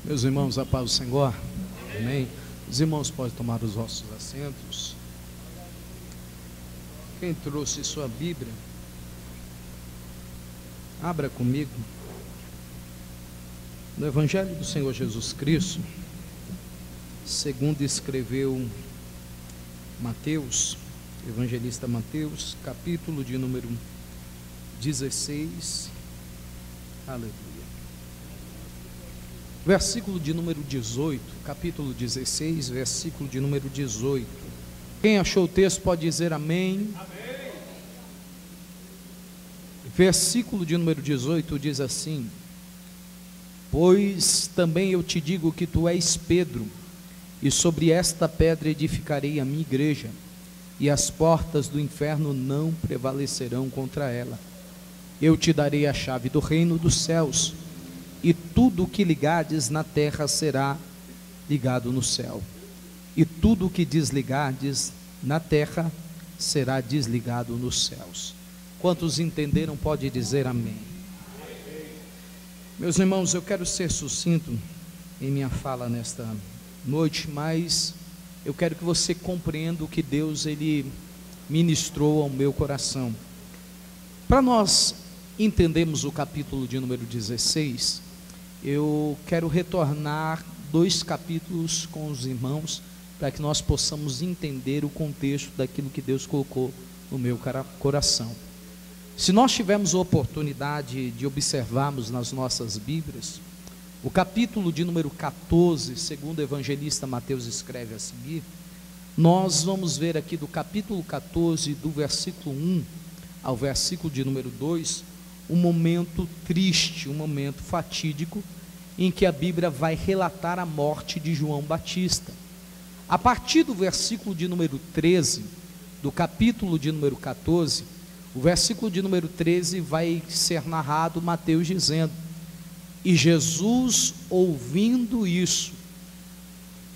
Meus irmãos, a paz do Senhor, amém. Os irmãos podem tomar os vossos assentos. Quem trouxe sua Bíblia, abra comigo no Evangelho do Senhor Jesus Cristo, segundo escreveu Mateus, evangelista Mateus, capítulo de número 16, aleluia. Versículo de número 18, capítulo 16, versículo de número 18. Quem achou o texto pode dizer amém. Amém. Versículo de número 18 diz assim: pois também eu te digo que tu és Pedro, e sobre esta pedra edificarei a minha igreja, e as portas do inferno não prevalecerão contra ela. Eu te darei a chave do reino dos céus, e tudo o que ligardes na terra será ligado no céu, e tudo o que desligardes na terra será desligado nos céus. Quantos entenderam pode dizer amém. Meus irmãos, eu quero ser sucinto em minha fala nesta noite, mas eu quero que você compreenda o que Deus ele ministrou ao meu coração. Para nós entendermos o capítulo de número 16, eu quero retornar 2 capítulos com os irmãos, para que nós possamos entender o contexto daquilo que Deus colocou no meu coração. Se nós tivermos a oportunidade de observarmos nas nossas Bíblias, o capítulo de número 14, segundo o evangelista Mateus escreve a seguir, nós vamos ver aqui do capítulo 14, do versículo 1 ao versículo de número 2, um momento triste, um momento fatídico, em que a Bíblia vai relatar a morte de João Batista. A partir do versículo de número 13, do capítulo de número 14, o versículo de número 13 vai ser narrado Mateus dizendo: e Jesus, ouvindo isso,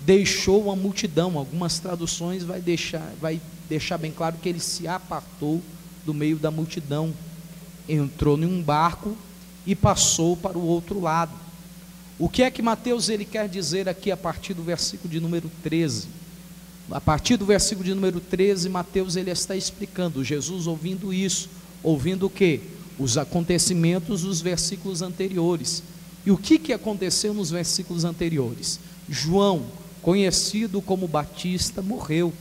deixou a multidão. Algumas traduções vai deixar bem claro que ele se apartou do meio da multidão, entrou em um barco e passou para o outro lado. O que é que Mateus ele quer dizer aqui a partir do versículo de número 13? A partir do versículo de número 13, Mateus ele está explicando, Jesus ouvindo isso, ouvindo o quê? Os acontecimentos dos versículos anteriores. E o que aconteceu nos versículos anteriores? João, conhecido como Batista, morreu.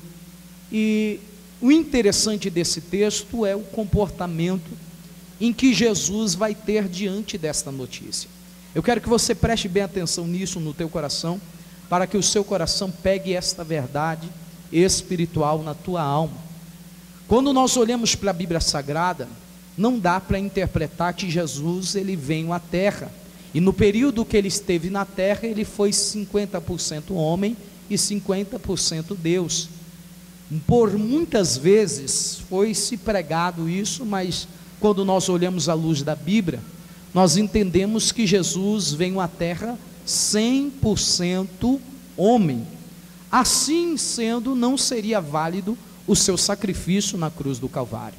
E o interessante desse texto é o comportamento em que Jesus vai ter diante desta notícia. Eu quero que você preste bem atenção nisso no teu coração, para que o seu coração pegue esta verdade espiritual na tua alma. Quando nós olhamos para a Bíblia Sagrada, não dá para interpretar que Jesus ele veio à terra, e no período que ele esteve na terra, ele foi 50% homem e 50% Deus. Por muitas vezes foi se pregado isso, mas quando nós olhamos à luz da Bíblia, nós entendemos que Jesus veio à terra 100% homem. Assim sendo, não seria válido o seu sacrifício na cruz do Calvário.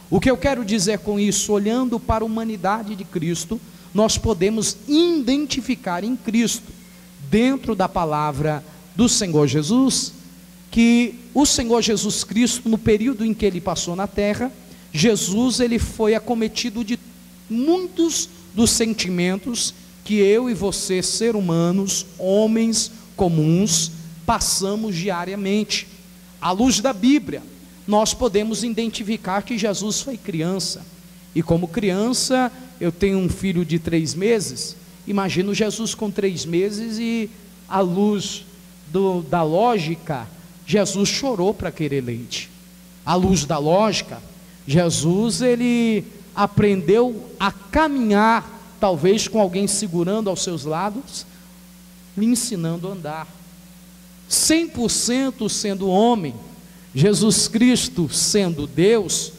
O que eu quero dizer com isso? Olhando para a humanidade de Cristo, nós podemos identificar em Cristo, dentro da palavra do Senhor Jesus, que o Senhor Jesus Cristo, no período em que ele passou na terra, Jesus ele foi acometido de muitos dos sentimentos que eu e você, ser humanos, homens comuns, passamos diariamente. À luz da Bíblia, nós podemos identificar que Jesus foi criança, e como criança, eu tenho um filho de 3 meses, imagino Jesus com 3 meses, e à luz da lógica, Jesus chorou para querer leite. À luz da lógica, Jesus ele aprendeu a caminhar, talvez com alguém segurando aos seus lados, lhe ensinando a andar. 100% sendo homem, Jesus Cristo sendo Deus,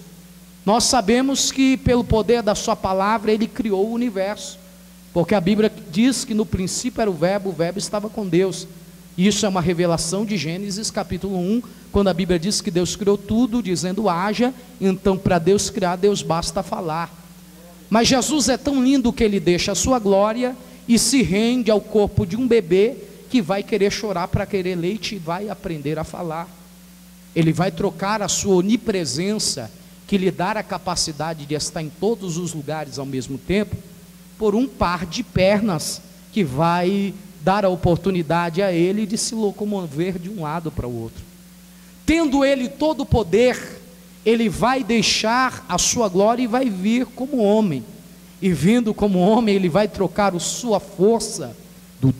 nós sabemos que pelo poder da sua palavra ele criou o universo, porque a Bíblia diz que no princípio era o verbo estava com Deus. Isso é uma revelação de Gênesis capítulo 1, quando a Bíblia diz que Deus criou tudo, dizendo haja. Então para Deus criar, Deus basta falar. Mas Jesus é tão lindo que ele deixa a sua glória e se rende ao corpo de um bebê que vai querer chorar para querer leite e vai aprender a falar. Ele vai trocar a sua onipresença, que lhe dá a capacidade de estar em todos os lugares ao mesmo tempo, por um par de pernas que vai dar a oportunidade a ele de se locomover de um lado para o outro. Tendo ele todo o poder, ele vai deixar a sua glória e vai vir como homem. E vindo como homem, ele vai trocar a sua força, do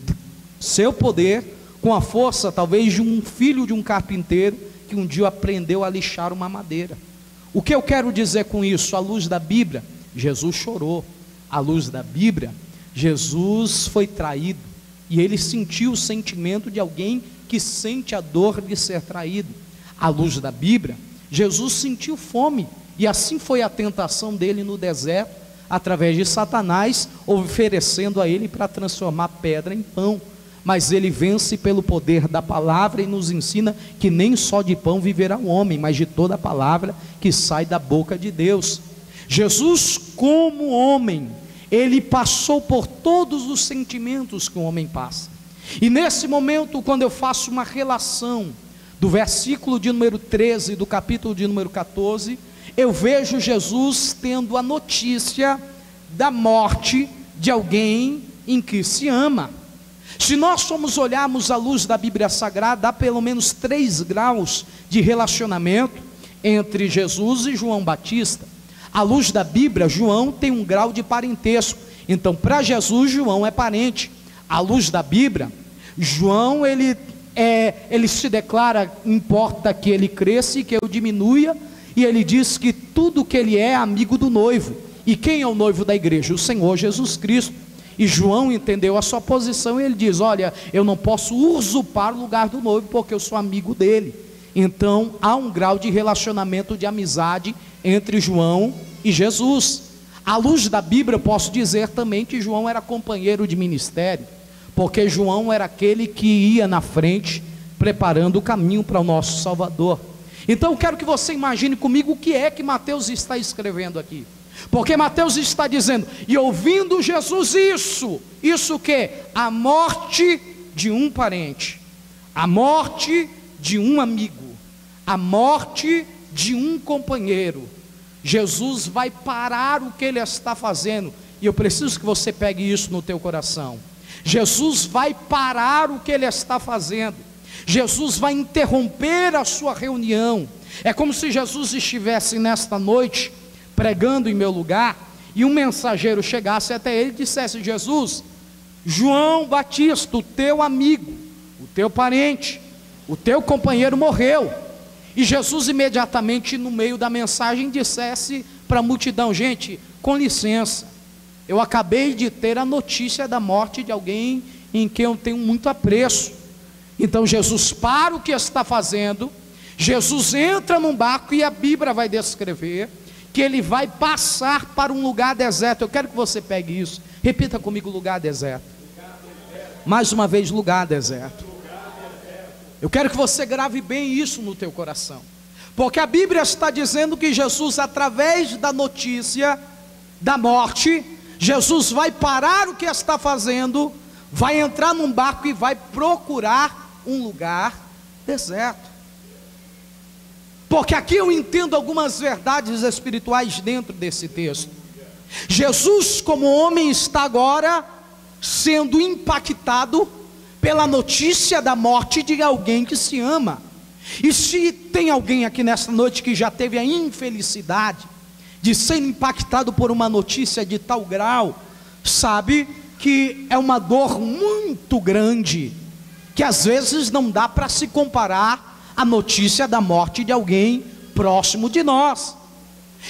seu poder, com a força talvez de um filho de um carpinteiro, que um dia aprendeu a lixar uma madeira. O que eu quero dizer com isso? À luz da Bíblia, Jesus chorou. À luz da Bíblia, Jesus foi traído, e ele sentiu o sentimento de alguém que sente a dor de ser traído. À luz da Bíblia, Jesus sentiu fome, e assim foi a tentação dele no deserto, através de Satanás, oferecendo a ele para transformar pedra em pão. Mas ele vence pelo poder da palavra e nos ensina que nem só de pão viverá o homem, mas de toda a palavra que sai da boca de Deus. Jesus, como homem, ele passou por todos os sentimentos que o homem passa. E nesse momento, quando eu faço uma relação do versículo de número 13 do capítulo de número 14, eu vejo Jesus tendo a notícia da morte de alguém em que se ama. Se nós formos olharmos à luz da Bíblia Sagrada, há pelo menos 3 graus de relacionamento entre Jesus e João Batista. À luz da Bíblia, João tem um grau de parentesco, então para Jesus, João é parente. À luz da Bíblia, João ele se declara, importa que ele cresça e que eu diminua, e ele diz que tudo que ele é amigo do noivo. E quem é o noivo da igreja? O Senhor Jesus Cristo. E João entendeu a sua posição, e ele diz: olha, eu não posso usurpar o lugar do noivo, porque eu sou amigo dele. Então há um grau de relacionamento, de amizade entre João e Jesus. À luz da Bíblia, eu posso dizer também que João era companheiro de ministério, porque João era aquele que ia na frente, preparando o caminho para o nosso Salvador. Então eu quero que você imagine comigo o que é que Mateus está escrevendo aqui. Porque Mateus está dizendo, e ouvindo Jesus isso o que? A morte de um parente, a morte de um amigo, a morte de um companheiro. Jesus vai parar o que ele está fazendo, e eu preciso que você pegue isso no teu coração. Jesus vai parar o que ele está fazendo, Jesus vai interromper a sua reunião. É como se Jesus estivesse nesta noite pregando em meu lugar, e um mensageiro chegasse até ele e dissesse: Jesus, João Batista, o teu amigo, o teu parente, o teu companheiro morreu. E Jesus imediatamente no meio da mensagem dissesse para a multidão: gente, com licença, eu acabei de ter a notícia da morte de alguém em quem eu tenho muito apreço. Então Jesus para o que está fazendo, Jesus entra num barco, e a Bíblia vai descrever que ele vai passar para um lugar deserto. Eu quero que você pegue isso, repita comigo: lugar deserto. Mais uma vez, lugar deserto. Eu quero que você grave bem isso no teu coração, porque a Bíblia está dizendo que Jesus, através da notícia da morte, Jesus vai parar o que está fazendo, vai entrar num barco e vai procurar um lugar deserto. Porque aqui eu entendo algumas verdades espirituais dentro desse texto. Jesus, como homem, está agora sendo impactado pela notícia da morte de alguém que se ama. E se tem alguém aqui nessa noite que já teve a infelicidade de ser impactado por uma notícia de tal grau, sabe que é uma dor muito grande, que às vezes não dá para se comparar a notícia da morte de alguém próximo de nós.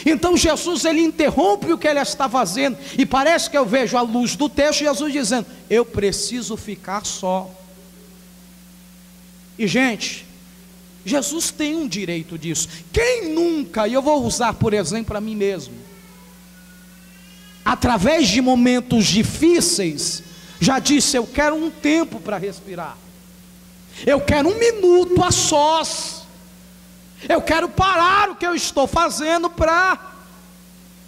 Então Jesus, ele interrompe o que ele está fazendo, e parece que eu vejo à luz do texto Jesus dizendo: eu preciso ficar só. E gente, Jesus tem um direito disso. Quem nunca, e eu vou usar por exemplo a mim mesmo, através de momentos difíceis, já disse: eu quero um tempo para respirar, eu quero 1 minuto a sós, eu quero parar o que eu estou fazendo para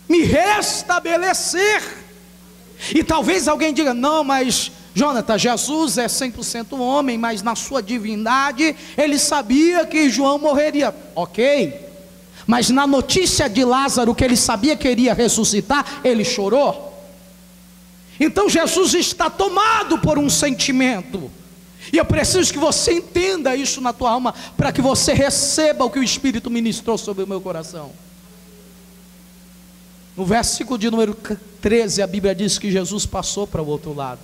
me restabelecer. E talvez alguém diga: não, mas Jonathan, Jesus é 100% homem, mas na sua divindade ele sabia que João morreria. Ok, mas na notícia de Lázaro, que ele sabia que iria ressuscitar, ele chorou. Então Jesus está tomado por um sentimento, e eu preciso que você entenda isso na tua alma, para que você receba o que o Espírito ministrou sobre o meu coração. No versículo de número 13, a Bíblia diz que Jesus passou para o outro lado.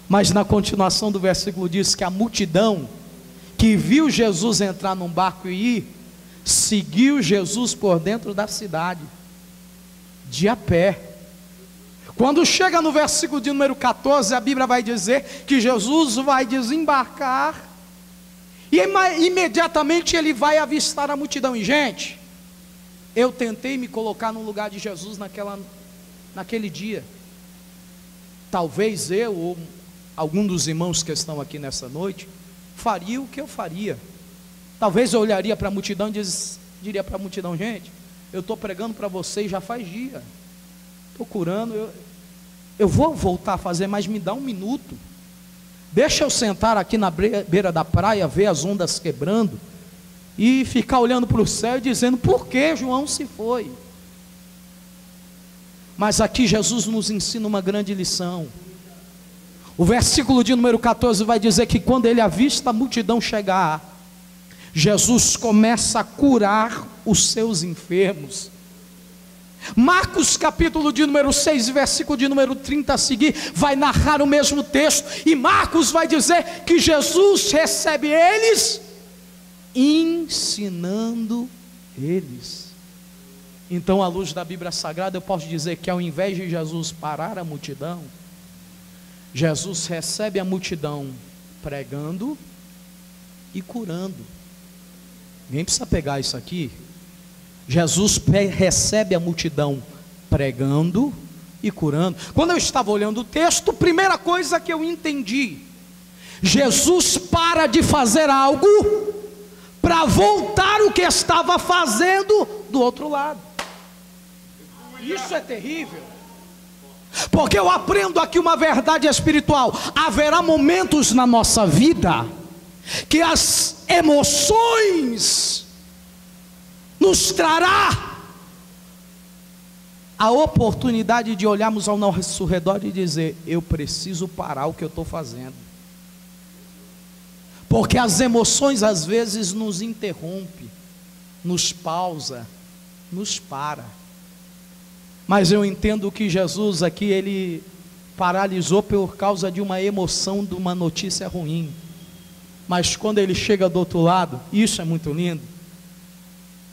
Mas na continuação do versículo diz que a multidão que viu Jesus entrar num barco e ir, seguiu Jesus por dentro da cidade, de a pé. Quando chega no versículo de número 14, a Bíblia vai dizer que Jesus vai desembarcar, e imediatamente ele vai avistar a multidão. E gente, eu tentei me colocar no lugar de Jesus naquele dia. Talvez eu ou algum dos irmãos que estão aqui nessa noite faria o que eu faria. Talvez eu olharia para a multidão e diria para a multidão: gente, eu estou pregando para vocês já faz dia, estou curando, eu vou voltar a fazer, mas me dá um minuto, deixa eu sentar aqui na beira da praia, ver as ondas quebrando, e ficar olhando para o céu e dizendo: por que João se foi? Mas aqui Jesus nos ensina uma grande lição. O versículo de número 14 vai dizer que quando ele avista a multidão chegar, Jesus começa a curar os seus enfermos. Marcos capítulo de número 6, versículo de número 30 a seguir, vai narrar o mesmo texto, e Marcos vai dizer que Jesus recebe eles, ensinando eles. Então, à luz da Bíblia Sagrada, eu posso dizer que ao invés de Jesus parar a multidão, Jesus recebe a multidão pregando e curando. Ninguém precisa pegar isso aqui. Jesus recebe a multidão pregando e curando. Quando eu estava olhando o texto, primeira coisa que eu entendi: Jesus para de fazer algo para voltar o que estava fazendo do outro lado. Isso é terrível, porque eu aprendo aqui uma verdade espiritual. Haverá momentos na nossa vida que as emoções nos trará a oportunidade de olharmos ao nosso redor e dizer: eu preciso parar o que eu estou fazendo. Porque as emoções às vezes nos interrompe, nos pausa, nos para. Mas eu entendo que Jesus aqui, ele paralisou por causa de uma emoção, de uma notícia ruim. Mas quando ele chega do outro lado, isso é muito lindo,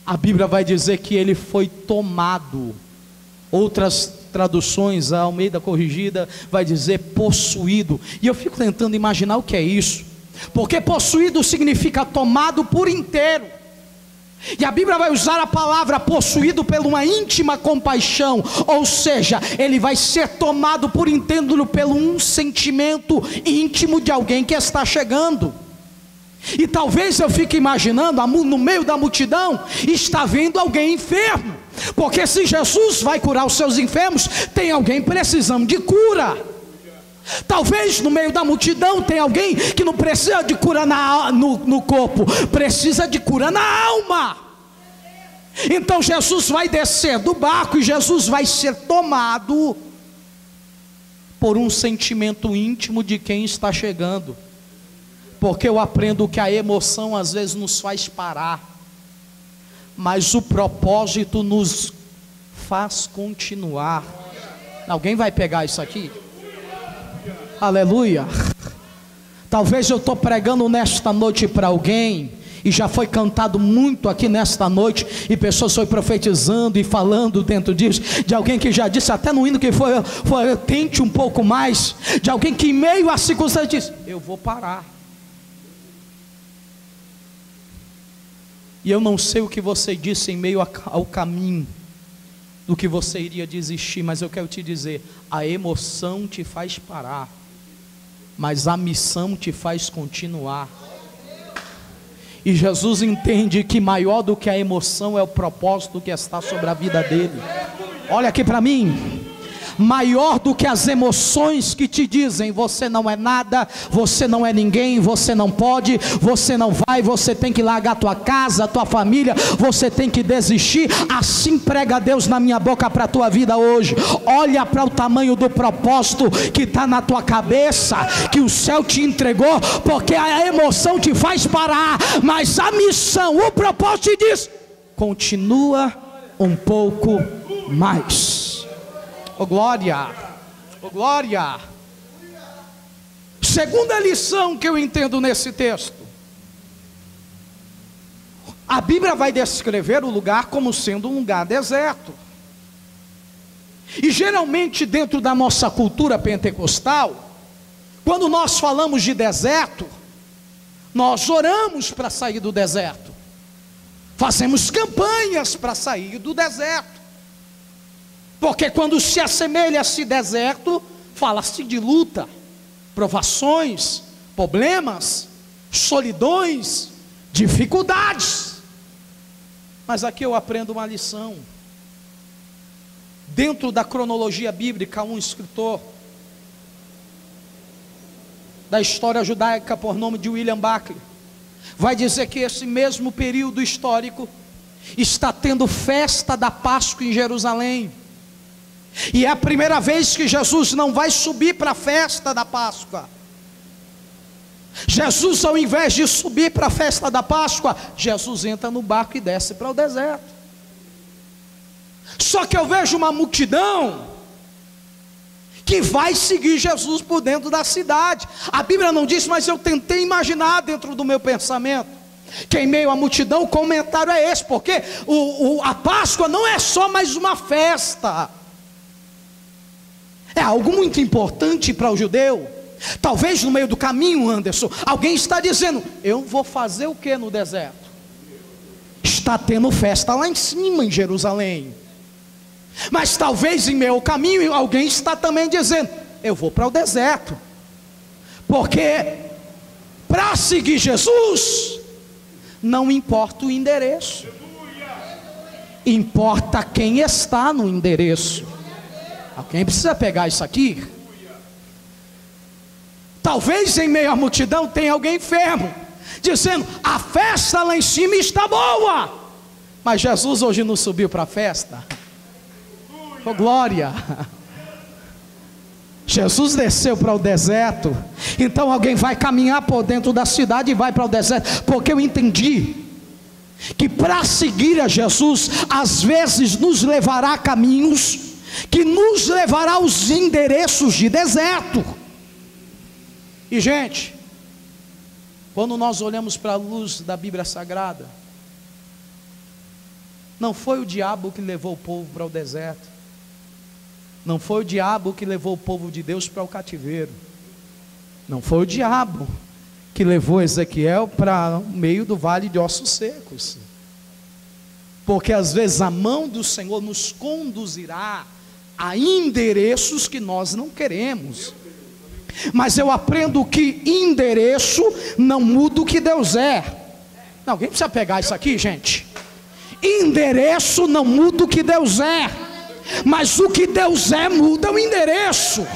a Bíblia vai dizer que ele foi tomado. Outras traduções, a Almeida Corrigida vai dizer possuído. E eu fico tentando imaginar o que é isso, porque possuído significa tomado por inteiro. E a Bíblia vai usar a palavra possuído por uma íntima compaixão, ou seja, ele vai ser tomado por inteiro pelo um sentimento íntimo de alguém que está chegando. E talvez eu fique imaginando, no meio da multidão está vendo alguém enfermo, porque se Jesus vai curar os seus enfermos, tem alguém precisando de cura. Talvez no meio da multidão tem alguém que não precisa de cura no corpo, precisa de cura na alma. Então Jesus vai descer do barco e Jesus vai ser tomado por um sentimento íntimo de quem está chegando. Porque eu aprendo que a emoção às vezes nos faz parar, mas o propósito nos faz continuar. Alguém vai pegar isso aqui? Aleluia. Talvez eu estou pregando nesta noite para alguém, e já foi cantado muito aqui nesta noite, e pessoas foi profetizando e falando dentro disso, de alguém que já disse até no hino que foi tente um pouco mais, de alguém que em meio à circunstância disse: eu vou parar. E eu não sei o que você disse em meio ao caminho, do que você iria desistir, mas eu quero te dizer: a emoção te faz parar, mas a missão te faz continuar. E Jesus entende que maior do que a emoção é o propósito que está sobre a vida dele. Olha aqui para mim. maior do que as emoções que te dizem: você não é nada, você não é ninguém, você não pode, você não vai, você tem que largar tua casa, tua família, você tem que desistir. Assim prega Deus na minha boca para a tua vida hoje. Olha para o tamanho do propósito que está na tua cabeça, que o céu te entregou, porque a emoção te faz parar, mas a missão, o propósito te diz: continua um pouco mais. Oh glória, oh glória. Segunda lição que eu entendo nesse texto: a Bíblia vai descrever o lugar como sendo um lugar deserto. E geralmente dentro da nossa cultura pentecostal, quando nós falamos de deserto, nós oramos para sair do deserto, fazemos campanhas para sair do deserto, porque quando se assemelha a esse deserto, fala-se de luta, provações, problemas, solidões, dificuldades. Mas aqui eu aprendo uma lição. Dentro da cronologia bíblica, um escritor da história judaica por nome de William Buckley vai dizer que esse mesmo período histórico está tendo festa da Páscoa em Jerusalém, e é a primeira vez que Jesus não vai subir para a festa da Páscoa. Jesus, ao invés de subir para a festa da Páscoa, Jesus entra no barco e desce para o deserto. Só que eu vejo uma multidão que vai seguir Jesus por dentro da cidade. A Bíblia não diz, mas eu tentei imaginar dentro do meu pensamento, que em meio à multidão o comentário é esse, porque a Páscoa não é só mais uma festa, é algo muito importante para o judeu. Talvez no meio do caminho, Anderson, alguém está dizendo: eu vou fazer o que no deserto? Está tendo festa lá em cima em Jerusalém. Mas talvez em meio ao caminho alguém está também dizendo: eu vou para o deserto, porque para seguir Jesus não importa o endereço, importa quem está no endereço. Alguém precisa pegar isso aqui. Talvez em meio à multidão tenha alguém enfermo, dizendo: a festa lá em cima está boa, mas Jesus hoje não subiu para a festa. Oh glória. Jesus desceu para o deserto. Então alguém vai caminhar por dentro da cidade e vai para o deserto, porque eu entendi que para seguir a Jesus, às vezes nos levará a caminhos que nos levará aos endereços de deserto. E gente, quando nós olhamos para a luz da Bíblia Sagrada, não foi o diabo que levou o povo para o deserto, não foi o diabo que levou o povo de Deus para o cativeiro, não foi o diabo que levou Ezequiel para o meio do vale de ossos secos, porque às vezes a mão do Senhor nos conduzirá a endereços que nós não queremos. Mas eu aprendo que endereço não muda o que Deus é. Não, alguém precisa pegar isso aqui, gente. Endereço não muda o que Deus é, mas o que Deus é muda o endereço.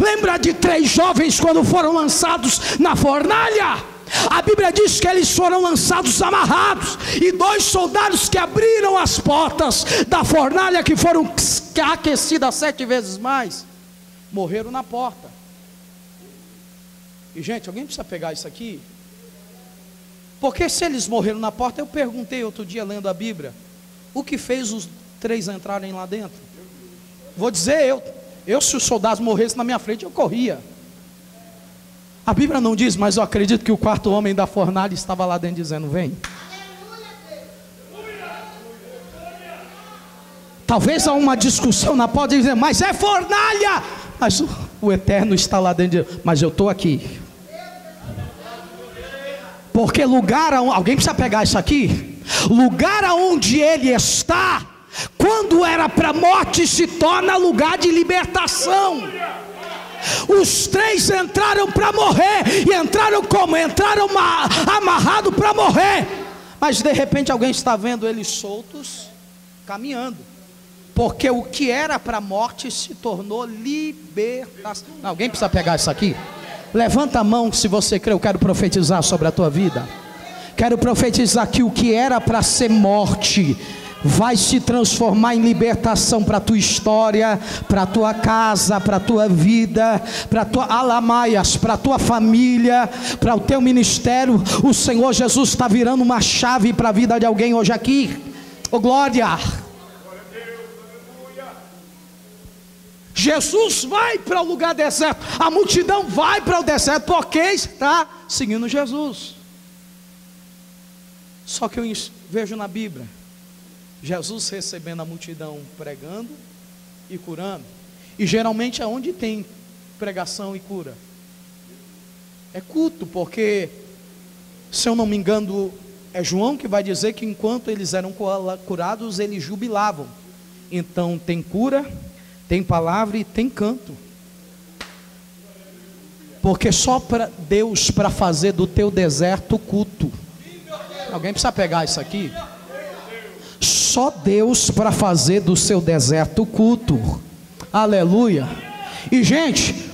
Lembra de 3 jovens quando foram lançados na fornalha? A Bíblia diz que eles foram lançados amarrados, e 2 soldados que abriram as portas da fornalha, que foram aquecidas 7 vezes mais, morreram na porta. E gente, alguém precisa pegar isso aqui, porque se eles morreram na porta, eu perguntei outro dia lendo a Bíblia, o que fez os 3 entrarem lá dentro? Vou dizer, eu se os soldados morressem na minha frente, eu corria. A Bíblia não diz, mas eu acredito que o 4º homem da fornalha estava lá dentro dizendo: vem. Talvez há uma discussão na porta dizendo: mas é fornalha. Mas o Eterno está lá dentro dizendo: mas eu estou aqui. Porque lugar aonde, alguém precisa pegar isso aqui, lugar aonde ele está, quando era para morte, se torna lugar de libertação. Os 3 entraram para morrer, e entraram como? Entraram amarrados para morrer, mas de repente alguém está vendo eles soltos, caminhando. Porque o que era para a morte se tornou libertação. Alguém precisa pegar isso aqui? Levanta a mão se você crê. Eu quero profetizar sobre a tua vida. Quero profetizar que o que era para ser morte vai se transformar em libertação para a tua história, para a tua casa, para a tua vida, para a tua alamaias, para a tua família, para o teu ministério. O Senhor Jesus está virando uma chave para a vida de alguém hoje aqui. Oh glória! Jesus vai para o lugar deserto, a multidão vai para o deserto porque está seguindo Jesus. Só que eu vejo na Bíblia Jesus recebendo a multidão, pregando e curando. E geralmente é onde tem pregação e cura, é culto, porque, se eu não me engano, é João que vai dizer que enquanto eles eram curados, eles jubilavam. Então tem cura, tem palavra e tem canto. Porque só para Deus para fazer do teu deserto culto. Alguém precisa pegar isso aqui? Só Deus para fazer do seu deserto culto. Aleluia. E gente,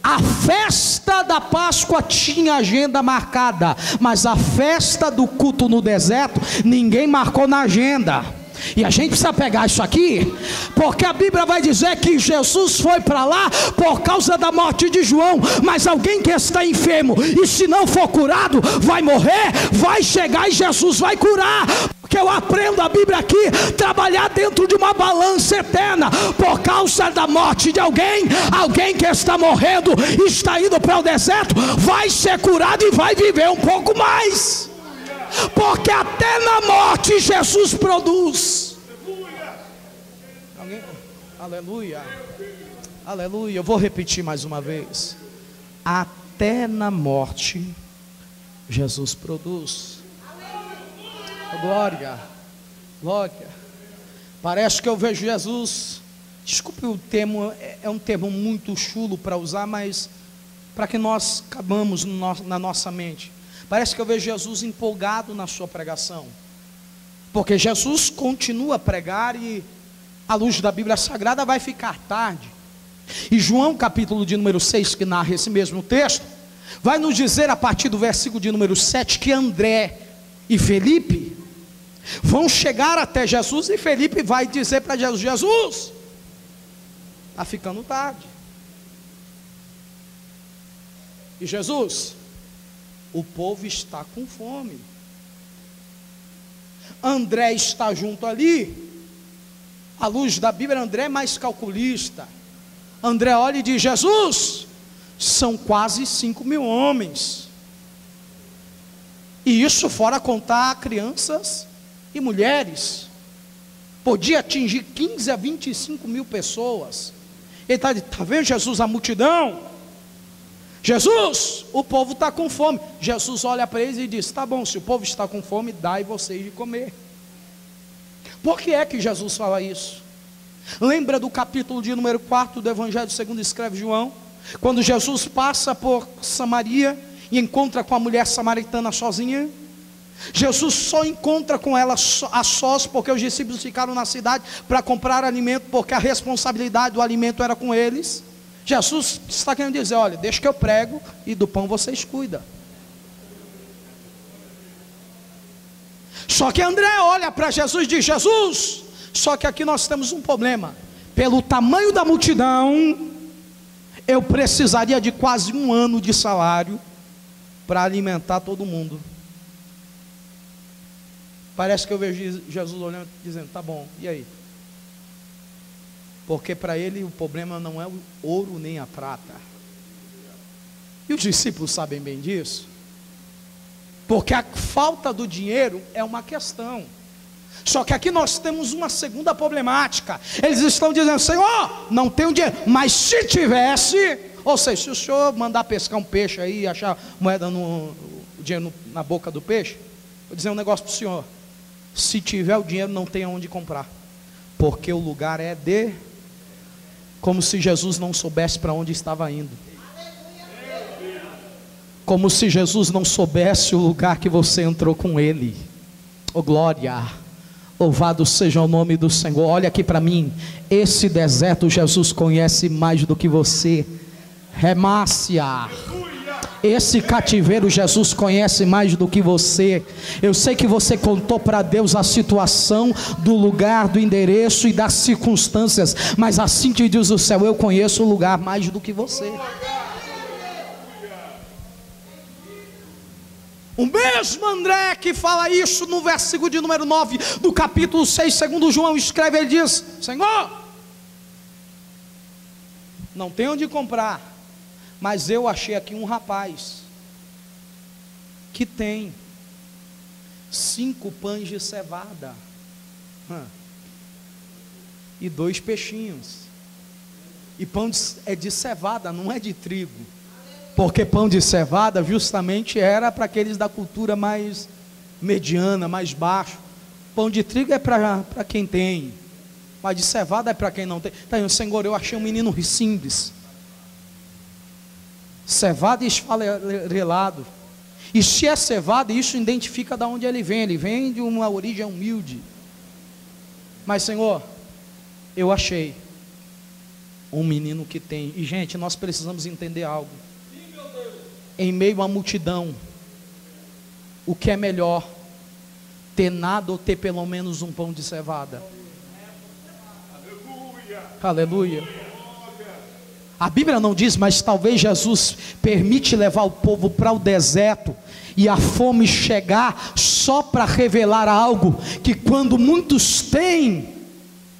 a festa da Páscoa tinha agenda marcada, mas a festa do culto no deserto ninguém marcou na agenda. E a gente precisa pegar isso aqui, porque a Bíblia vai dizer que Jesus foi para lá por causa da morte de João. Mas alguém que está enfermo e se não for curado vai morrer, vai chegar e Jesus vai curar. Porque eu aprendo a Bíblia aqui, trabalhar dentro de uma balança eterna. Por causa da morte de alguém, alguém que está morrendo e está indo para o deserto vai ser curado e vai viver um pouco mais. Porque até na morte Jesus produz. Alguém? Aleluia. Aleluia. Eu vou repetir mais uma vez. Até na morte Jesus produz. Glória. Glória. Parece que eu vejo Jesus. Desculpe o termo, é um termo muito chulo para usar, mas para que nós cabamos na nossa mente. Parece que eu vejo Jesus empolgado na sua pregação, porque Jesus continua a pregar e a luz da Bíblia Sagrada vai ficar tarde. E João capítulo de número 6, que narra esse mesmo texto, vai nos dizer a partir do versículo de número 7, que André e Felipe vão chegar até Jesus, e Felipe vai dizer para Jesus: Jesus, está ficando tarde. E Jesus: o povo está com fome. André está junto ali. À luz da Bíblia, André é mais calculista. André olha e diz: Jesus, são quase 5.000 homens. E isso fora contar crianças e mulheres. Podia atingir 15 a 25 mil pessoas. Ele está vendo, Jesus, a multidão? Jesus, o povo está com fome. Jesus olha para eles e diz: tá bom, se o povo está com fome, dai vocês de comer. Por que é que Jesus fala isso? Lembra do capítulo de número 4 do Evangelho segundo escreve João? Quando Jesus passa por Samaria e encontra com a mulher samaritana sozinha. Jesus só encontra com ela a sós, porque os discípulos ficaram na cidade para comprar alimento, porque a responsabilidade do alimento era com eles. Jesus está querendo dizer: olha, deixa que eu prego e do pão vocês cuidam. Só que André olha para Jesus e diz: Jesus, só que aqui nós temos um problema. Pelo tamanho da multidão, eu precisaria de quase 1 ano de salário para alimentar todo mundo. Parece que eu vejo Jesus olhando e dizendo: tá bom, e aí? Porque para ele o problema não é o ouro nem a prata. E os discípulos sabem bem disso. Porque a falta do dinheiro é uma questão. Só que aqui nós temos uma segunda problemática. Eles estão dizendo: Senhor, não tenho dinheiro. Mas se tivesse, ou seja, se o Senhor mandar pescar um peixe aí e achar moeda o dinheiro na boca do peixe, vou dizer um negócio para o Senhor: se tiver o dinheiro, não tem aonde comprar, porque o lugar é de... Como se Jesus não soubesse para onde estava indo. Como se Jesus não soubesse o lugar que você entrou com Ele. Oh glória, Louvado seja o nome do Senhor. Olha aqui para mim, esse deserto Jesus conhece mais do que você. Remácia. Esse cativeiro Jesus conhece mais do que você. Eu sei que você contou para Deus a situação do lugar, do endereço e das circunstâncias, mas assim te diz o céu: eu conheço o lugar mais do que você. O mesmo André que fala isso no versículo de número 9 do capítulo 6, segundo João escreve, ele diz: Senhor, não tem onde comprar, mas eu achei aqui um rapaz que tem 5 pães de cevada e 2 peixinhos. E pão é de cevada, não é de trigo, porque pão de cevada justamente era para aqueles da cultura mais mediana, mais baixo. Pão de trigo é para quem tem, mas de cevada é para quem não tem. Então, Senhor, eu achei um menino simples, cevada e esfarelado. E se é cevada, isso identifica de onde ele vem. Ele vem de uma origem humilde. Mas, Senhor, eu achei um menino que tem. E, gente, nós precisamos entender algo. Em meio à multidão, o que é melhor? Ter nada ou ter pelo menos um pão de cevada? Aleluia. A Bíblia não diz, mas talvez Jesus permite levar o povo para o deserto e a fome chegar só para revelar algo que quando muitos têm,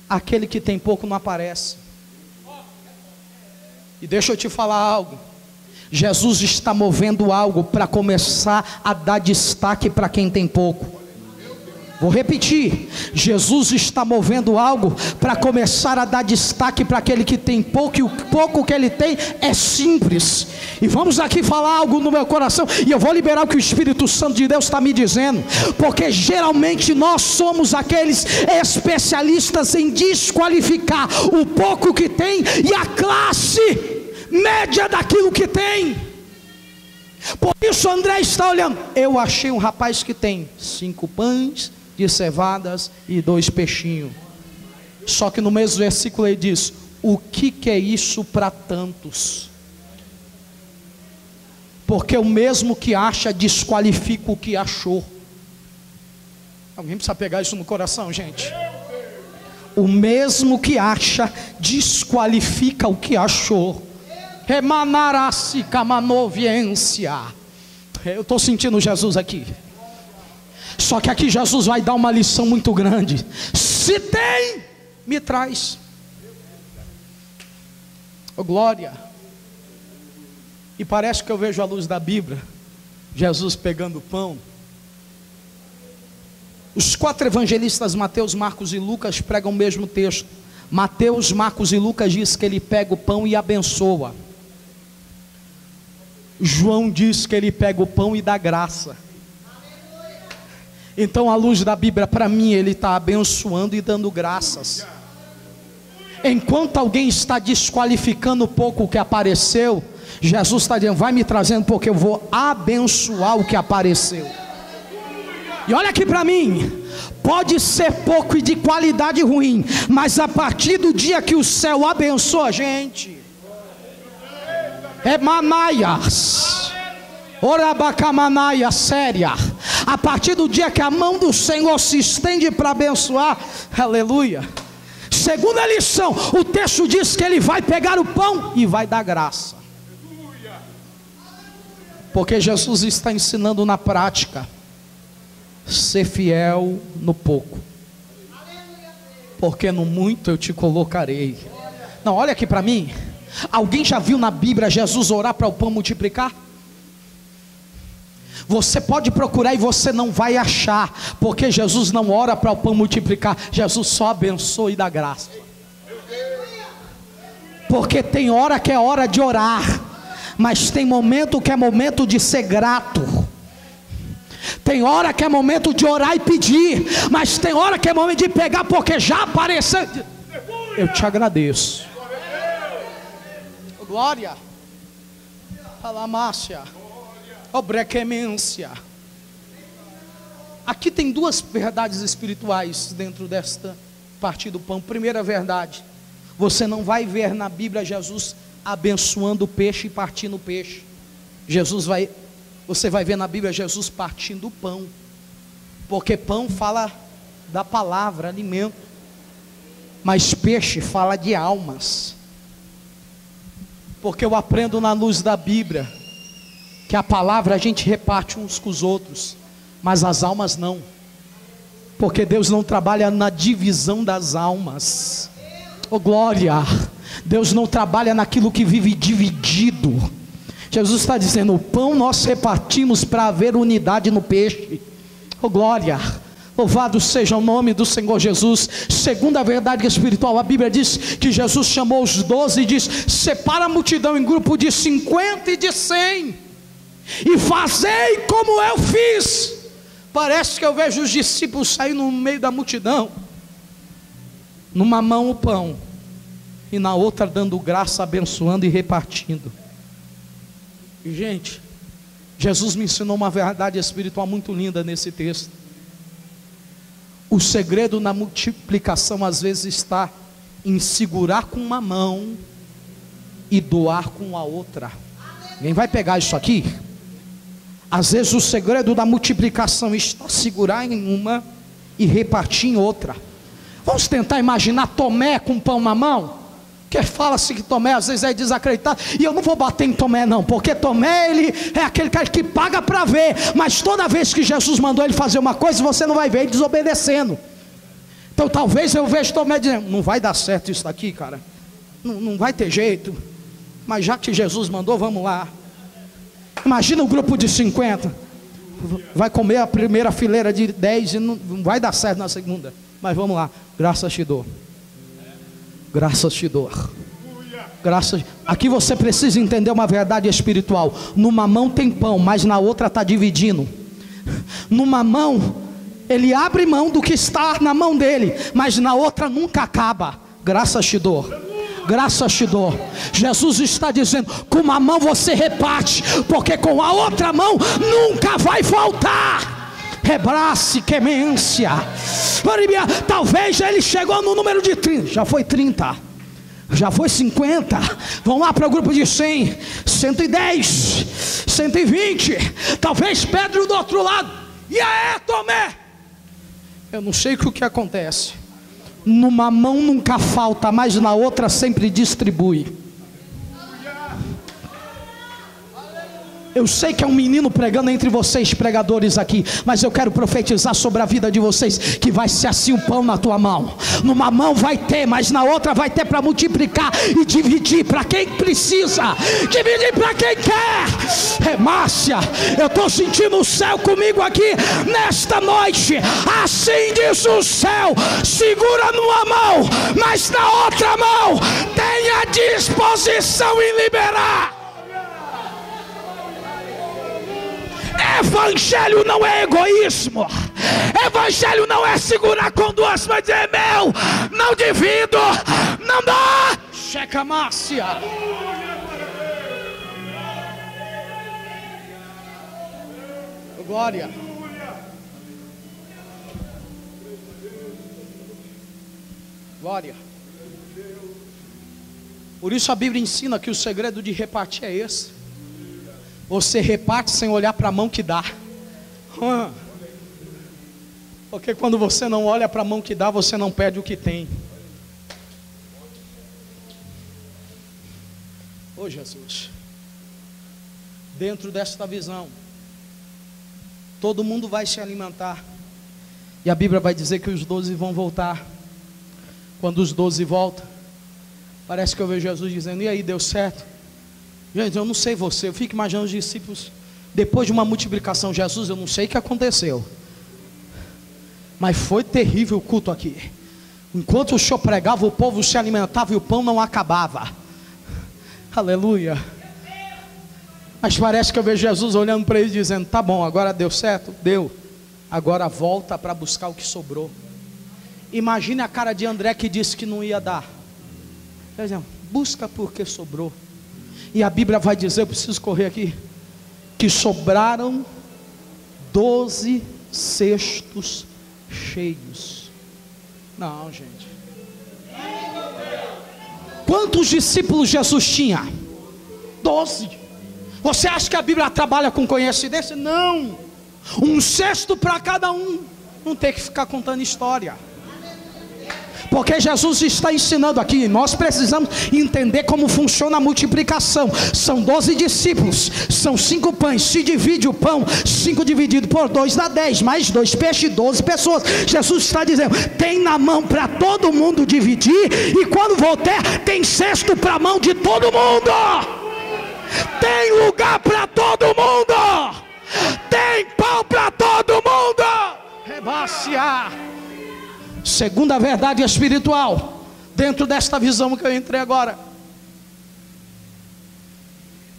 aquele que tem pouco não aparece. E deixa eu te falar algo. Jesus está movendo algo para começar a dar destaque para quem tem pouco. Vou repetir, Jesus está movendo algo para começar a dar destaque para aquele que tem pouco, e o pouco que ele tem é simples. E vamos aqui falar algo no meu coração, e eu vou liberar o que o Espírito Santo de Deus está me dizendo, porque geralmente nós somos aqueles especialistas em desqualificar o pouco que tem e a classe média daquilo que tem. Por isso André está olhando, eu achei um rapaz que tem 5 pães de cevadas e 2 peixinhos. Só que no mesmo versículo ele diz: o que é isso para tantos? Porque o mesmo que acha desqualifica o que achou. Alguém precisa pegar isso no coração, gente. O mesmo que acha desqualifica o que achou. Remanarasse camanoviência. Eu estou sentindo Jesus aqui. Só que aqui Jesus vai dar uma lição muito grande. Se tem, me traz. Oh, glória. E parece que eu vejo a luz da Bíblia, Jesus pegando o pão. Os 4 evangelistas, Mateus, Marcos e Lucas, pregam o mesmo texto. Mateus, Marcos e Lucas diz que ele pega o pão e abençoa. João diz que ele pega o pão e dá graça. Então, à luz da Bíblia, para mim, ele está abençoando e dando graças. Enquanto alguém está desqualificando um pouco o que apareceu, Jesus está dizendo: vai me trazendo, porque eu vou abençoar o que apareceu. E olha aqui para mim, pode ser pouco e de qualidade ruim, mas a partir do dia que o céu abençoa a gente, é manaias, orabacamanaias séria. A partir do dia que a mão do Senhor se estende para abençoar, aleluia. Segunda lição, o texto diz que ele vai pegar o pão e vai dar graça. Porque Jesus está ensinando na prática: ser fiel no pouco, porque no muito eu te colocarei. Não, olha aqui para mim. Alguém já viu na Bíblia Jesus orar para o pão multiplicar? Você pode procurar e você não vai achar, porque Jesus não ora para o pão multiplicar, Jesus só abençoa e dá graça. Porque tem hora que é hora de orar, mas tem momento que é momento de ser grato. Tem hora que é momento de orar e pedir, mas tem hora que é momento de pegar, porque já apareceu. Eu te agradeço. Glória. Alamácia. Obrequemência. Aqui tem duas verdades espirituais dentro desta parte do pão. Primeira verdade: você não vai ver na Bíblia Jesus abençoando o peixe e partindo o peixe. Você vai ver na Bíblia Jesus partindo o pão, porque pão fala da palavra, alimento, mas peixe fala de almas. Porque eu aprendo na luz da Bíblia que a palavra a gente reparte uns com os outros, mas as almas não, porque Deus não trabalha na divisão das almas. Oh glória! Deus não trabalha naquilo que vive dividido. Jesus está dizendo: o pão nós repartimos para haver unidade no peixe. Oh glória! Louvado seja o nome do Senhor Jesus. Segunda verdade espiritual, a Bíblia diz que Jesus chamou os 12 e diz: separa a multidão em grupo de 50 e de 100, e fazei como eu fiz. Parece que eu vejo os discípulos saindo no meio da multidão, numa mão o pão, e na outra dando graça, abençoando e repartindo. E gente, Jesus me ensinou uma verdade espiritual muito linda nesse texto. O segredo na multiplicação às vezes está em segurar com uma mão e doar com a outra. Alguém vai pegar isso aqui? Às vezes o segredo da multiplicação está segurar em uma e repartir em outra. Vamos tentar imaginar Tomé com pão na mão? Porque fala-se que Tomé às vezes é desacreditado, e eu não vou bater em Tomé não, porque Tomé ele é aquele cara que paga para ver, mas toda vez que Jesus mandou ele fazer uma coisa, você não vai ver ele desobedecendo. Então talvez eu veja Tomé dizendo: não vai dar certo isso daqui, cara, não vai ter jeito, mas já que Jesus mandou, vamos lá. Imagina um grupo de 50, vai comer a primeira fileira de 10 e não vai dar certo na segunda, mas vamos lá, graças te dou. Graças te dou. Graças. Aqui você precisa entender uma verdade espiritual. Numa mão tem pão, mas na outra está dividindo. Numa mão, ele abre mão do que está na mão dele, mas na outra nunca acaba. Graças te dou. Graças te dou. Jesus está dizendo: com uma mão você reparte, porque com a outra mão nunca vai faltar. Rebrace, quemência. Talvez ele chegou no número de 30. Já foi 30. Já foi 50. Vamos lá para o grupo de 100, 110, 120. Talvez Pedro do outro lado. E aí, Tomé? Eu não sei o que acontece. Numa mão nunca falta, mas na outra sempre distribui. Eu sei que é um menino pregando entre vocês, pregadores aqui, mas eu quero profetizar sobre a vida de vocês, que vai ser assim o pão na tua mão. Numa mão vai ter, mas na outra vai ter para multiplicar e dividir para quem precisa, dividir para quem quer. É Márcia, eu estou sentindo o céu comigo aqui nesta noite. Assim diz o céu: segura numa mão, mas na outra mão tenha disposição em liberar. Evangelho não é egoísmo. Evangelho não é segurar com duas mãos e dizer: meu, não divido, não dá. Checa Márcia. Glória. Glória. Por isso a Bíblia ensina que o segredo de repartir é esse. Você reparte sem olhar para a mão que dá. Porque quando você não olha para a mão que dá, você não perde o que tem. Oh Jesus. Dentro desta visão, todo mundo vai se alimentar. E a Bíblia vai dizer que os 12 vão voltar. Quando os 12 voltam, parece que eu vejo Jesus dizendo: e aí, deu certo? Gente, eu não sei você, eu fico imaginando os discípulos, depois de uma multiplicação: Jesus, eu não sei o que aconteceu, mas foi terrível o culto aqui. Enquanto o Senhor pregava, o povo se alimentava e o pão não acabava. Aleluia. Mas parece que eu vejo Jesus olhando para eles dizendo: tá bom, agora deu certo? Deu. Agora volta para buscar o que sobrou. Imagine a cara de André, que disse que não ia dar. Por exemplo, busca porque sobrou. E a Bíblia vai dizer, eu preciso correr aqui, que sobraram 12 cestos cheios. Não, gente. Quantos discípulos Jesus tinha? 12. Você acha que a Bíblia trabalha com coincidência? Não. Um cesto para cada um. Não tem que ficar contando história. Porque Jesus está ensinando aqui. Nós precisamos entender como funciona a multiplicação. São 12 discípulos, são 5 pães. Se divide o pão, 5 dividido por 2 dá 10, mais 2 peixes, 12 pessoas. Jesus está dizendo, tem na mão para todo mundo dividir. E quando voltar, tem cesto para a mão de todo mundo. Tem lugar para todo mundo. Tem pão para todo mundo. Rebácia. Segunda verdade espiritual, dentro desta visão que eu entrei agora.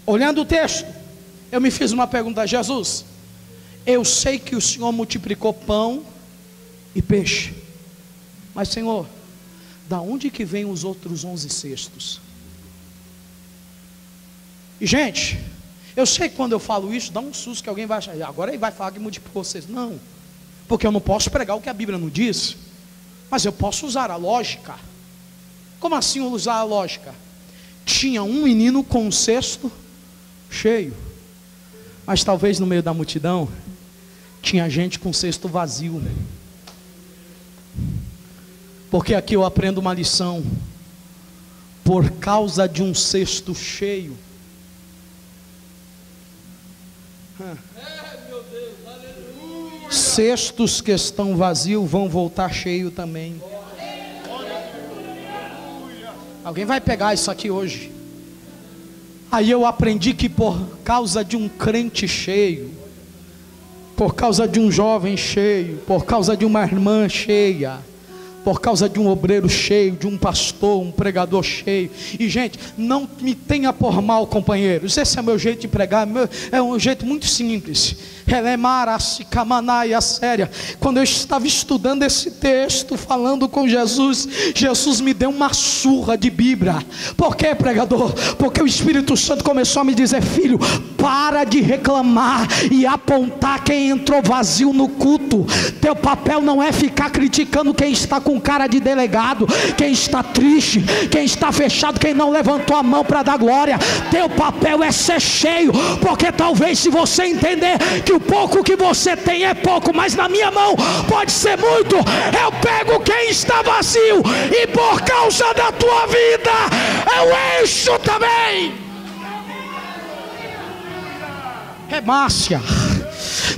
Olhando o texto, eu me fiz uma pergunta: Jesus, eu sei que o Senhor multiplicou pão e peixe, mas Senhor, da onde que vem os outros 11 cestos? E gente, eu sei que quando eu falo isso, dá um susto que alguém vai achar, agora ele vai falar que multiplicou cestos. Não, porque eu não posso pregar o que a Bíblia não diz. Mas eu posso usar a lógica. Como assim usar a lógica? Tinha um menino com um cesto cheio, mas talvez no meio da multidão tinha gente com cesto vazio. Porque aqui eu aprendo uma lição. Por causa de um cesto cheio, cestos que estão vazios vão voltar cheio também. Alguém vai pegar isso aqui hoje. Aí eu aprendi que por causa de um crente cheio, por causa de um jovem cheio, por causa de uma irmã cheia, por causa de um obreiro cheio, de um pastor, um pregador cheio. E gente, não me tenha por mal, companheiros, esse é meu jeito de pregar, é um jeito muito simples. Quando eu estava estudando esse texto, falando com Jesus, Jesus me deu uma surra de Bíblia. Por quê, pregador? Porque o Espírito Santo começou a me dizer: filho, para de reclamar e apontar quem entrou vazio no culto. Teu papel não é ficar criticando quem está com cara de delegado, quem está triste, quem está fechado, quem não levantou a mão para dar glória. Teu papel é ser cheio, porque talvez se você entender que o pouco que você tem é pouco, mas na minha mão pode ser muito, eu pego quem está vazio e por causa da tua vida eu encho também. Remácia.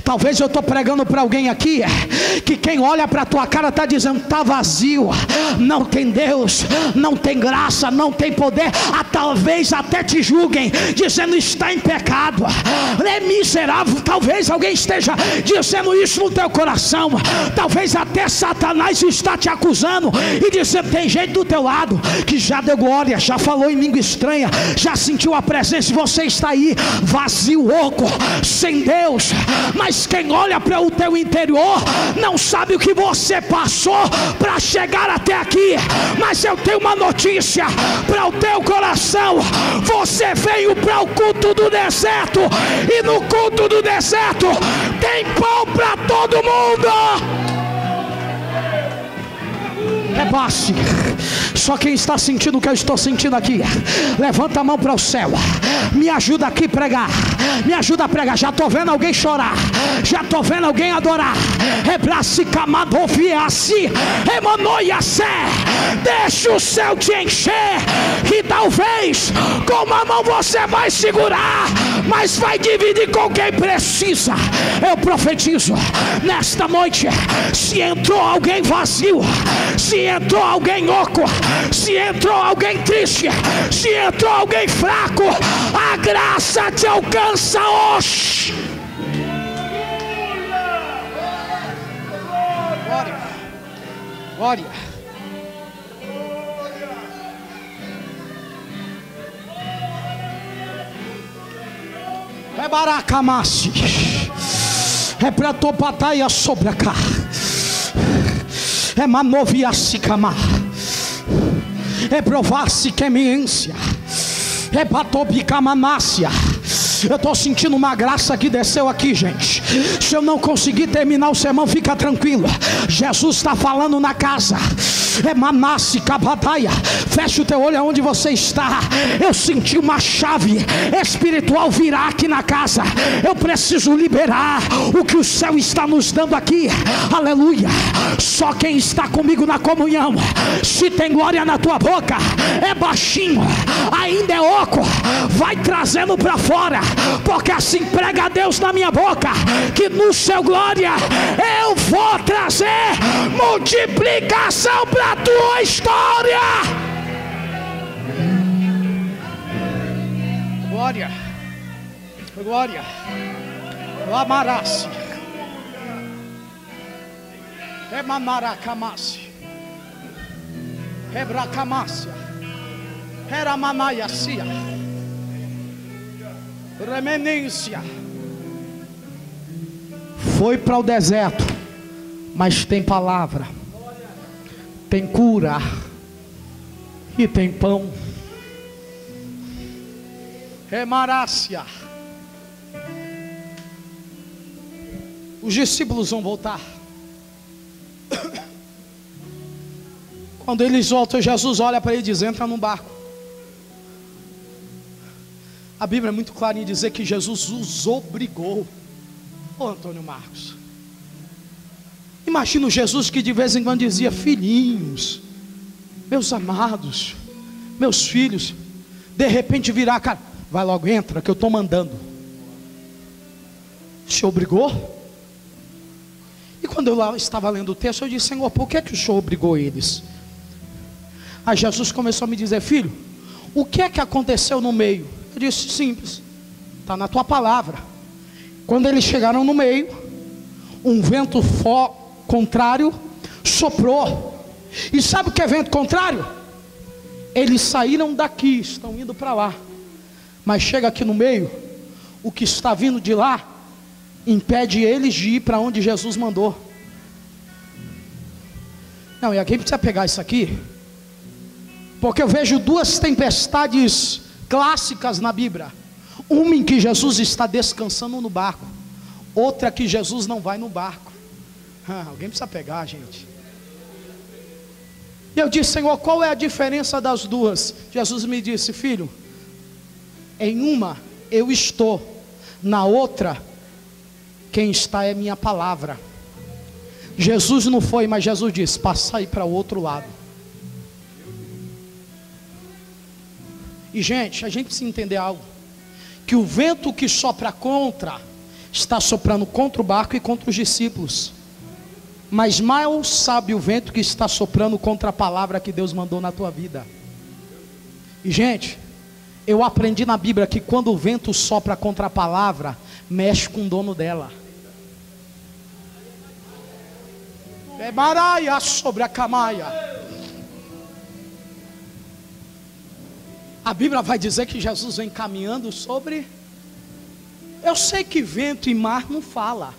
Talvez eu estou pregando para alguém aqui que quem olha para a tua cara está dizendo: está vazio, não tem Deus, não tem graça, não tem poder. Talvez até te julguem dizendo: está em pecado, é miserável. Talvez alguém esteja dizendo isso no teu coração. Talvez até Satanás está te acusando e dizendo: tem gente do teu lado que já deu glória, já falou em língua estranha, já sentiu a presença, e você está aí vazio, oco, sem Deus. Mas quem olha para o teu interior não sabe o que você passou para chegar até aqui. Mas eu tenho uma notícia para o teu coração: você veio para o culto do deserto, e no culto do deserto tem pão para todo mundo. Rebasse. Só quem está sentindo o que eu estou sentindo aqui, levanta a mão para o céu. Me ajuda aqui a pregar. Me ajuda a pregar. Já estou vendo alguém chorar, já estou vendo alguém adorar. Rebrace camadoviace, emanoiace. Deixa o céu te encher, que talvez com uma mão você vai segurar, mas vai dividir com quem precisa. Eu profetizo nesta noite: se entrou alguém vazio, se entrou alguém oco, se entrou alguém triste, se entrou alguém fraco, a graça te alcança hoje. Glória, glória. É baracamasse, é pra topataia sobre a cá, é manoviasse camar, é provar-se quemiência, é batobicamanácia, Eu estou sentindo uma graça que desceu aqui, gente. Se eu não conseguir terminar o sermão, fica tranquilo. Jesus está falando na casa. É Manasse Cabataia. Feche o teu olho aonde você está. Eu senti uma chave espiritual virar aqui na casa. Eu preciso liberar o que o céu está nos dando aqui. Aleluia. Só quem está comigo na comunhão, se tem glória na tua boca, é baixinho, ainda é oco, vai trazendo para fora, porque assim prega a Deus na minha boca, que no seu glória eu vou trazer multiplicação para a tua história. Glória, glória, Lamarassi, Emanaracamasse, Hebracamácia, Heramamaiacia, Remenência. Foi para o deserto, mas tem palavra, tem cura e tem pão. Remarácia. Os discípulos vão voltar. Quando eles voltam, Jesus olha para ele e diz: entra num barco. A Bíblia é muito clara em dizer que Jesus os obrigou. Ô Antônio Marcos, imagina o Jesus que de vez em quando dizia: filhinhos, meus amados, meus filhos. De repente virar a cara: vai logo, entra que eu estou mandando. Se obrigou? E quando eu estava lendo o texto, eu disse: Senhor, por que o Senhor obrigou eles? Aí Jesus começou a me dizer: filho, o que é que aconteceu no meio? Eu disse: simples, está na tua palavra. Quando eles chegaram no meio, um vento contrário soprou. E sabe o que é vento contrário? Eles saíram daqui, estão indo para lá, mas chega aqui no meio, o que está vindo de lá impede eles de ir para onde Jesus mandou. Não, e alguém precisa pegar isso aqui, porque eu vejo duas tempestades clássicas na Bíblia. Uma em que Jesus está descansando no barco, outra que Jesus não vai no barco. Alguém precisa pegar, gente. E eu disse: Senhor, qual é a diferença das duas? Jesus me disse: filho, em uma eu estou, na outra quem está é minha palavra. Jesus não foi, mas Jesus disse: passa aí para o outro lado. E gente, a gente precisa entender algo, que o vento que sopra contra, está soprando contra o barco e contra os discípulos, mas mal sabe o vento que está soprando contra a palavra que Deus mandou na tua vida. E gente, eu aprendi na Bíblia que quando o vento sopra contra a palavra, mexe com o dono dela. É maraia sobre a camaia. A Bíblia vai dizer que Jesus vem caminhando sobre. Eu sei que vento e mar não fala,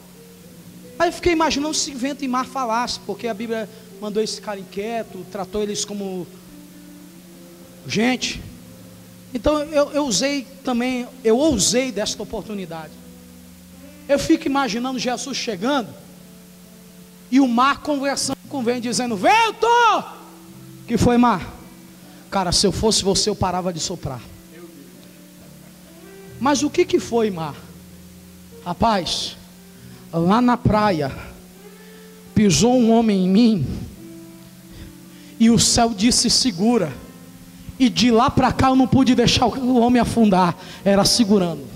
mas eu fiquei imaginando se vento e mar falasse, porque a Bíblia mandou esse cara inquieto, tratou eles como gente. Então eu ousei desta oportunidade. Eu fico imaginando Jesus chegando e o mar conversando com o vento, dizendo: vento! Que foi, mar? Cara, se eu fosse você, eu parava de soprar. Mas o que foi, mar? Rapaz, lá na praia pisou um homem em mim e o céu disse: segura. E de lá para cá eu não pude deixar o homem afundar, era segurando.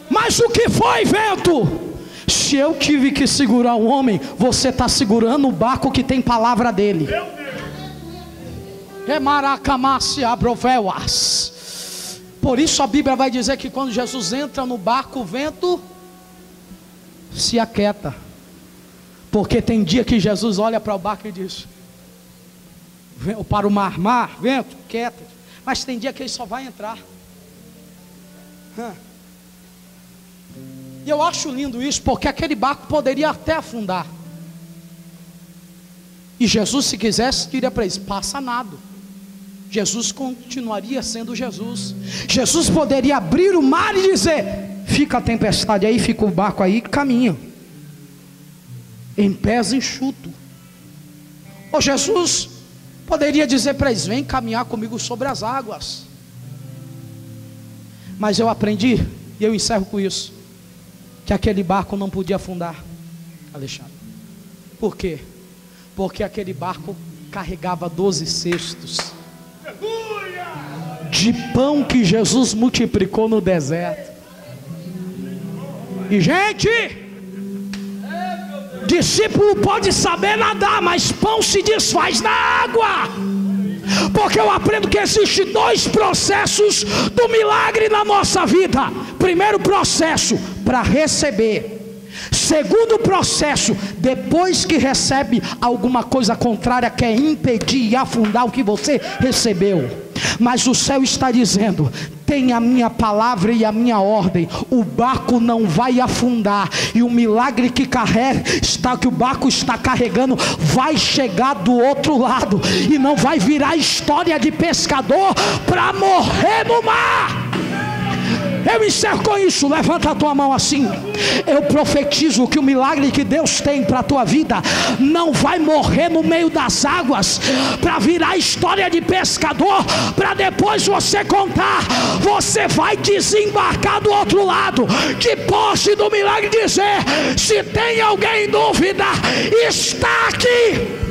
Mas o que foi, vento? Se eu tive que segurar o homem, você está segurando o barco que tem palavra dele. Por isso a Bíblia vai dizer que quando Jesus entra no barco, o vento se aquieta. Porque tem dia que Jesus olha para o barco e diz, para o mar: mar, vento, quieta. Mas tem dia que ele só vai entrar. E eu acho lindo isso, porque aquele barco poderia até afundar. E Jesus, se quisesse, diria para eles: passa nado. Jesus continuaria sendo Jesus. Jesus poderia abrir o mar e dizer: fica a tempestade aí, fica o barco aí, caminha em pés enxuto. Ou Jesus poderia dizer para eles: vem caminhar comigo sobre as águas. Mas eu aprendi, e eu encerro com isso, que aquele barco não podia afundar, Alexandre. Por quê? Porque aquele barco carregava 12 cestos de pão que Jesus multiplicou no deserto. E gente, discípulo pode saber nadar, mas pão se desfaz na água. Porque eu aprendo que existem 2 processos do milagre na nossa vida. Primeiro processo, para receber. Segundo processo, depois que recebe, alguma coisa contrária quer impedir e afundar o que você recebeu. Mas o céu está dizendo: tem a minha palavra e a minha ordem, o barco não vai afundar, e o milagre que que o barco está carregando vai chegar do outro lado, e não vai virar história de pescador para morrer no mar. Eu encerro com isso. Levanta a tua mão assim. Eu profetizo que o milagre que Deus tem para a tua vida não vai morrer no meio das águas para virar história de pescador, para depois você contar. Você vai desembarcar do outro lado, de posse do milagre, dizer: se tem alguém em dúvida, está aqui.